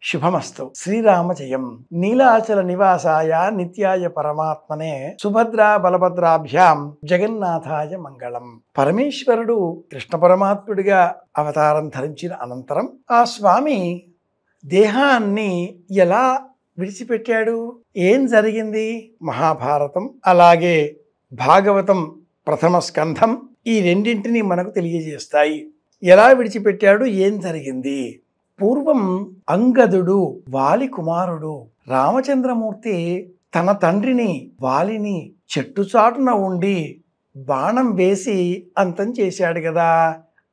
శుభమస్తు. శ్రీరామ జయం. నీలాచల నివాసాయ నిత్యాయ పరమాత్మనే సుభద్రా బలభద్రాభ్యాం జగన్నాథాయ మంగళం. పరమేశ్వరుడు కృష్ణ పరమాత్ముడిగా అవతారం ధరించిన అనంతరం ఆ స్వామి దేహాన్ని ఎలా విడిచిపెట్టాడు, ఏం జరిగింది? మహాభారతం అలాగే భాగవతం ప్రథమ స్కంధం ఈ రెండింటినీ మనకు తెలియజేస్తాయి. ఎలా విడిచిపెట్టాడు, ఏం జరిగింది? పూర్వం అంగదుడు వాలి కుమారుడు రామచంద్రమూర్తి తన తండ్రిని వాలిని చెట్టుచాటున ఉండి బాణం వేసి అంతం చేశాడు కదా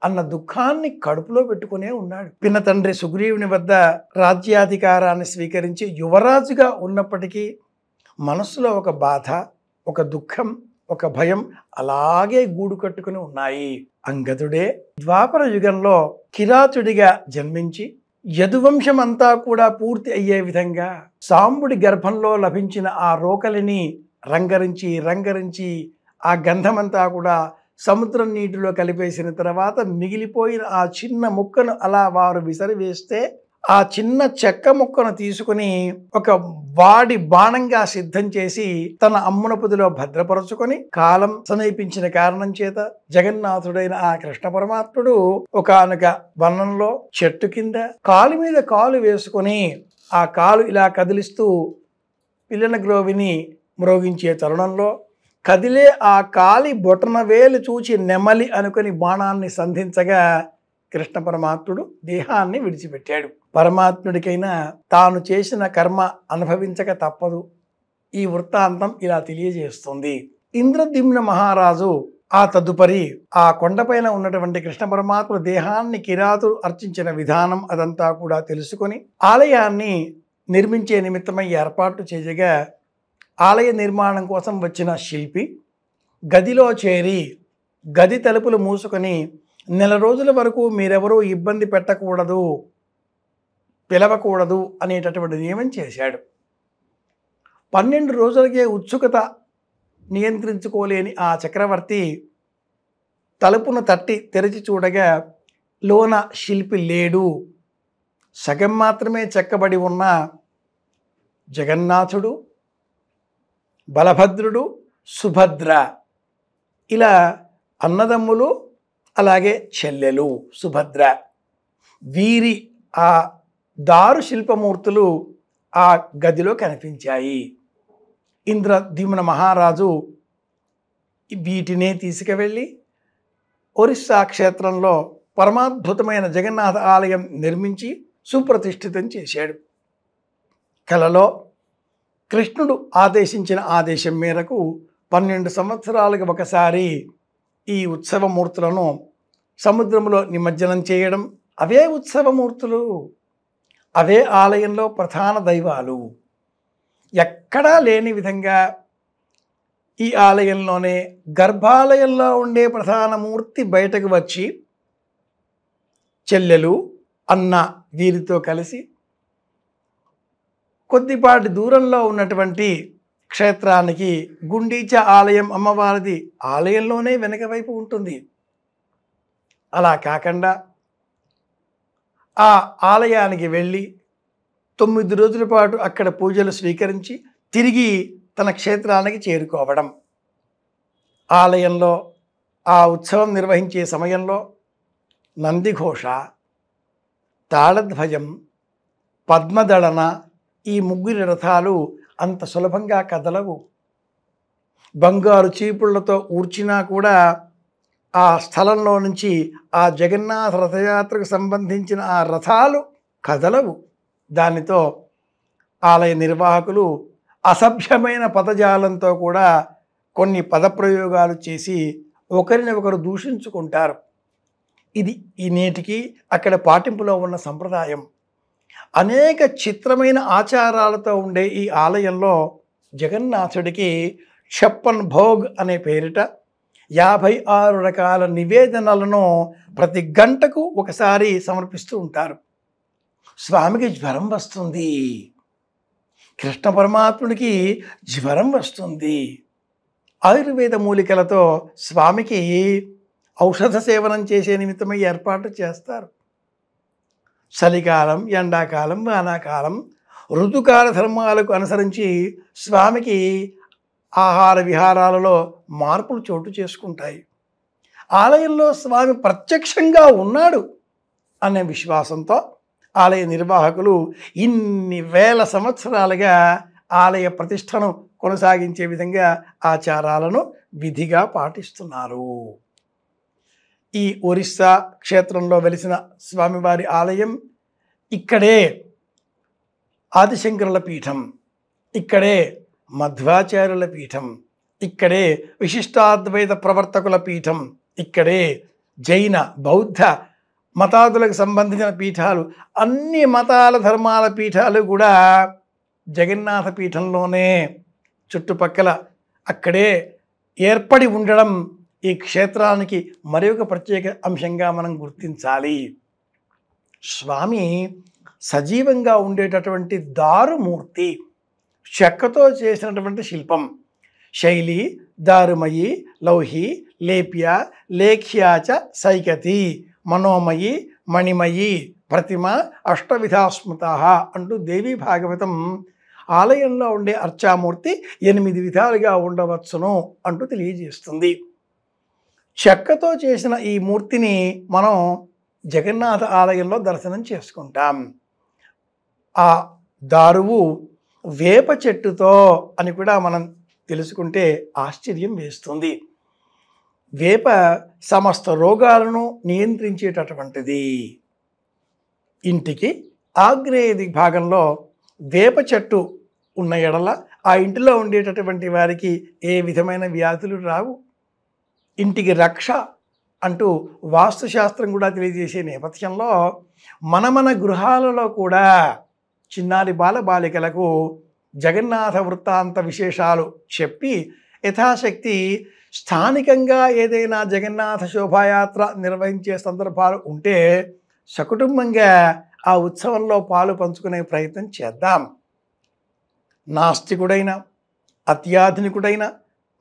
అన్న దుఃఖాన్ని కడుపులో పెట్టుకునే ఉన్నాడు. పిన్న తండ్రి సుగ్రీవుని వద్ద రాజ్యాధికారాన్ని స్వీకరించి యువరాజుగా ఉన్నప్పటికీ మనసులో ఒక బాధ, ఒక దుఃఖం, ఒక భయం అలాగే గూడు కట్టుకుని ఉన్నాయి. అంగదుడే ద్వాపర యుగంలో కిరాతుడిగా జన్మించి యదువంశం అంతా కూడా పూర్తి అయ్యే విధంగా సాంబుడి గర్భంలో లభించిన ఆ రోకలిని రంగరించి ఆ గంధమంతా కూడా సముద్రం నీటిలో కలిపేసిన తర్వాత మిగిలిపోయిన ఆ చిన్న ముక్కను అలా వారు విసిరివేస్తే ఆ చిన్న చెక్క ముక్కను తీసుకుని ఒక వాడి బాణంగా సిద్ధం చేసి తన అమ్మునపుదిలో భద్రపరుచుకొని కాలం సమీపించిన కారణం చేత జగన్నాథుడైన ఆ కృష్ణ పరమాత్ముడు ఒకానొక వనంలో చెట్టు కింద కాలు మీద కాలు వేసుకొని ఆ కాలు ఇలా కదిలిస్తూ పిల్లన గ్రోవిని మ్రోగించే తరుణంలో కదిలే ఆ కాలి బొటన వేలు చూచి నెమలి అనుకుని బాణాన్ని సంధించగా కృష్ణ పరమాత్ముడు దేహాన్ని విడిచిపెట్టాడు. పరమాత్ముడికైనా తాను చేసిన కర్మ అనుభవించక తప్పదు. ఈ వృత్తాంతం ఇలా తెలియజేస్తుంది. ఇంద్రద్యుమ్న మహారాజు ఆ తదుపరి ఆ కొండపైన ఉన్నటువంటి కృష్ణ పరమాత్ముడు దేహాన్ని కిరాతుడు అర్చించిన విధానం అదంతా కూడా తెలుసుకొని ఆలయాన్ని నిర్మించే నిమిత్తమై ఏర్పాటు చేయగా ఆలయ నిర్మాణం కోసం వచ్చిన శిల్పి గదిలో చేరి గది తలుపులు మూసుకొని నెల రోజుల వరకు మీరెవరూ ఇబ్బంది పెట్టకూడదు, పిలవకూడదు అనేటటువంటి నియమం చేశాడు. 12 రోజులకే ఉత్సుకత నియంత్రించుకోలేని ఆ చక్రవర్తి తలుపును తట్టి తెరిచి చూడగా లోన శిల్పి లేడు. సగం మాత్రమే చెక్కబడి ఉన్న జగన్నాథుడు, బలభద్రుడు, సుభద్ర ఇలా అన్నదమ్ములు అలాగే చెల్లెలు సుభద్ర వీరి ఆ దారు శిల్పమూర్తులు ఆ గదిలో కనిపించాయి. ఇంద్రద్యుమ్న మహారాజు వీటినే తీసుకువెళ్ళి ఒరిస్సా క్షేత్రంలో పరమాద్భుతమైన జగన్నాథ ఆలయం నిర్మించి సుప్రతిష్ఠితం చేశాడు. కలలో కృష్ణుడు ఆదేశించిన ఆదేశం మేరకు 12 సంవత్సరాలకు ఒకసారి ఈ ఉత్సవమూర్తులను సముద్రంలో నిమజ్జనం చేయడం, అవే ఉత్సవమూర్తులు, అవే ఆలయంలో ప్రధాన దైవాలు. ఎక్కడా లేని విధంగా ఈ ఆలయంలోనే గర్భాలయంలో ఉండే ప్రధాన మూర్తి బయటకు వచ్చి చెల్లెలు అన్న వీరితో కలిసి కొద్దిపాటి దూరంలో ఉన్నటువంటి క్షేత్రానికి గుండీచ ఆలయం అమ్మవారిది ఆలయంలోనే వెనక వైపు ఉంటుంది. అలా కాకుండా ఆ ఆలయానికి వెళ్ళి 9 రోజుల పాటు అక్కడ పూజలు స్వీకరించి తిరిగి తన క్షేత్రానికి చేరుకోవడం. ఆలయంలో ఆ ఉత్సవం నిర్వహించే సమయంలో నందిఘోష, తాళధ్వజం, పద్మదళన ఈ 3 రథాలు అంత సులభంగా కదలవు. బంగారు చీపుళ్లతో ఊర్చినా కూడా ఆ స్థలంలో నుంచి ఆ జగన్నాథ రథయాత్రకు సంబంధించిన ఆ రథాలు కదలవు. దానితో ఆలయ నిర్వాహకులు అసభ్యమైన పదజాలంతో కూడా కొన్ని పదప్రయోగాలు చేసి ఒకరిని ఒకరు దూషించుకుంటారు. ఇది ఈ నేటికి అక్కడ పాటింపులో ఉన్న సంప్రదాయం. అనేక చిత్రమైన ఆచారాలతో ఉండే ఈ ఆలయంలో జగన్నాథుడికి 56 భోగ్ అనే పేరిట 56 రకాల నివేదనలను ప్రతి గంటకు ఒకసారి సమర్పిస్తూ ఉంటారు. స్వామికి జ్వరం వస్తుంది, కృష్ణ పరమాత్ముడికి జ్వరం వస్తుంది. ఆయుర్వేద మూలికలతో స్వామికి ఔషధ సేవనం చేసే నిమిత్తమై ఏర్పాటు చేస్తారు. చలికాలం, ఎండాకాలం, వానాకాలం ఋతుకాల ధర్మాలకు అనుసరించి స్వామికి ఆహార విహారాలలో మార్పులు చోటు చేసుకుంటాయి. ఆలయంలో స్వామి ప్రత్యక్షంగా ఉన్నాడు అనే విశ్వాసంతో ఆలయ నిర్వాహకులు ఇన్ని వేల సంవత్సరాలుగా ఆలయ ప్రతిష్టను కొనసాగించే విధంగా ఆచారాలను విధిగా పాటిస్తున్నారు. ఈ ఒరిస్సా క్షేత్రంలో వెలిసిన స్వామివారి ఆలయం ఇక్కడే ఆదిశంకరుల పీఠం, ఇక్కడే మధ్వాచార్యుల పీఠం, ఇక్కడే విశిష్టాద్వైత ప్రవర్తకుల పీఠం, ఇక్కడే జైన బౌద్ధ మతాదులకు సంబంధించిన పీఠాలు, అన్ని మతాల ధర్మాల పీఠాలు కూడా జగన్నాథ పీఠంలోనే చుట్టుపక్కల అక్కడే ఏర్పడి ఉండడం ఈ క్షేత్రానికి మరి ఒక ప్రత్యేక అంశంగా మనం గుర్తించాలి. స్వామి సజీవంగా ఉండేటటువంటి దారుమూర్తి, చెక్కతో చేసినటువంటి శిల్పం, శైలి దారుమయి లౌహి లేప్య లేఖ్యాచ సైకతి మనోమయి మణిమయి ప్రతిమ అష్టవిధాస్మృత అంటూ దేవీ భాగవతం ఆలయంలో ఉండే అర్చామూర్తి 8 విధాలుగా ఉండవచ్చును అంటూ తెలియజేస్తుంది. చెక్కతో చేసిన ఈ మూర్తిని మనం జగన్నాథ ఆలయంలో దర్శనం చేసుకుంటాం. ఆ దారువు వేప చెట్టుతో అని కూడా మనం తెలుసుకుంటే ఆశ్చర్యం వేస్తుంది. వేప సమస్త రోగాలను నియంత్రించేటటువంటిది. ఇంటికి ఆగ్నేయ దిగ్భాగంలో వేప చెట్టు ఉన్న ఎడల ఆ ఇంటిలో ఉండేటటువంటి వారికి ఏ విధమైన వ్యాధులు రావు. ఇంటికి రక్ష అంటూ వాస్తుశాస్త్రం కూడా తెలియజేసే నేపథ్యంలో మన గృహాలలో కూడా చిన్నారి బాలబాలికలకు జగన్నాథ వృత్తాంత విశేషాలు చెప్పి యథాశక్తి స్థానికంగా ఏదైనా జగన్నాథ శోభాయాత్ర నిర్వహించే సందర్భాలు ఉంటే సకుటుంబంగా ఆ ఉత్సవంలో పాలు పంచుకునే ప్రయత్నం చేద్దాం. నాస్తికుడైన అత్యాధునికుడైన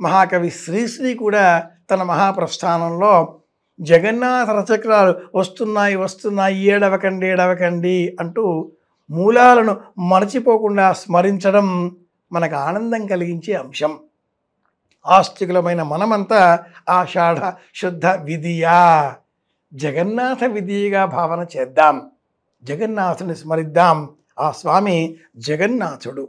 మహాకవి శ్రీశ్రీ కూడా తన మహాప్రస్థానంలో జగన్నాథ రచక్రాలు వస్తున్నాయి ఏడవకండి అంటూ మూలాలను మరచిపోకుండా స్మరించడం మనకు ఆనందం కలిగించే అంశం. ఆస్తికులమైన మనమంతా ఆషాఢ శుద్ధ విధియా జగన్నాథ విధిగా భావన చేద్దాం. జగన్నాథుని స్మరిద్దాం. ఆ స్వామి జగన్నాథుడు.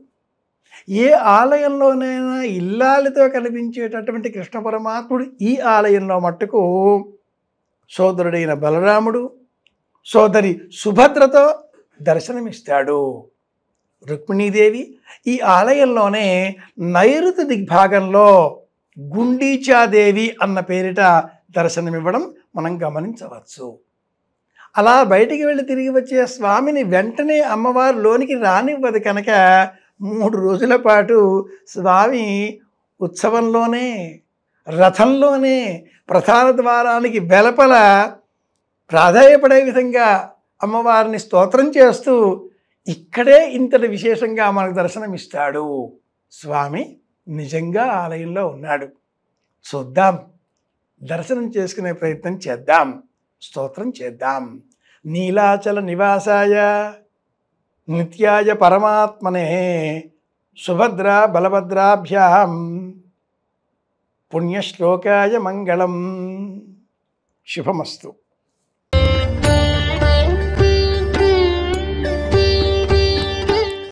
ఏ ఆలయంలోనైనా ఇల్లాలితో కనిపించేటటువంటి కృష్ణ పరమాత్ముడు ఈ ఆలయంలో మట్టుకు సోదరుడైన బలరాముడు, సోదరి సుభద్రతో దర్శనమిస్తాడు. రుక్మిణీదేవి ఈ ఆలయంలోనే నైరుతి దిగ్భాగంలో గుండీచాదేవి అన్న పేరిట దర్శనమివ్వడం మనం గమనించవచ్చు. అలా బయటికి వెళ్ళి తిరిగి వచ్చే స్వామిని వెంటనే అమ్మవారు లోనికి రానివ్వదు కనుక 3 రోజుల పాటు స్వామి ఉత్సవంలోనే రథంలోనే ప్రధాన ద్వారానికి వెలుపల ప్రాధాయపడే విధంగా అమ్మవారిని స్తోత్రం చేస్తూ ఇక్కడే ఇంతటి విశేషంగా మనకు దర్శనమిస్తాడు. స్వామి నిజంగా ఆలయంలో ఉన్నాడు. చూద్దాం, దర్శనం చేసుకునే ప్రయత్నం చేద్దాం, స్తోత్రం చేద్దాం. నీలాచల నివాసాయ నిత్యాయ పరమాత్మనే సుభద్ర బలభద్రాభ్యాం పుణ్యశ్లోకాయ మంగళం. శుభమస్తు.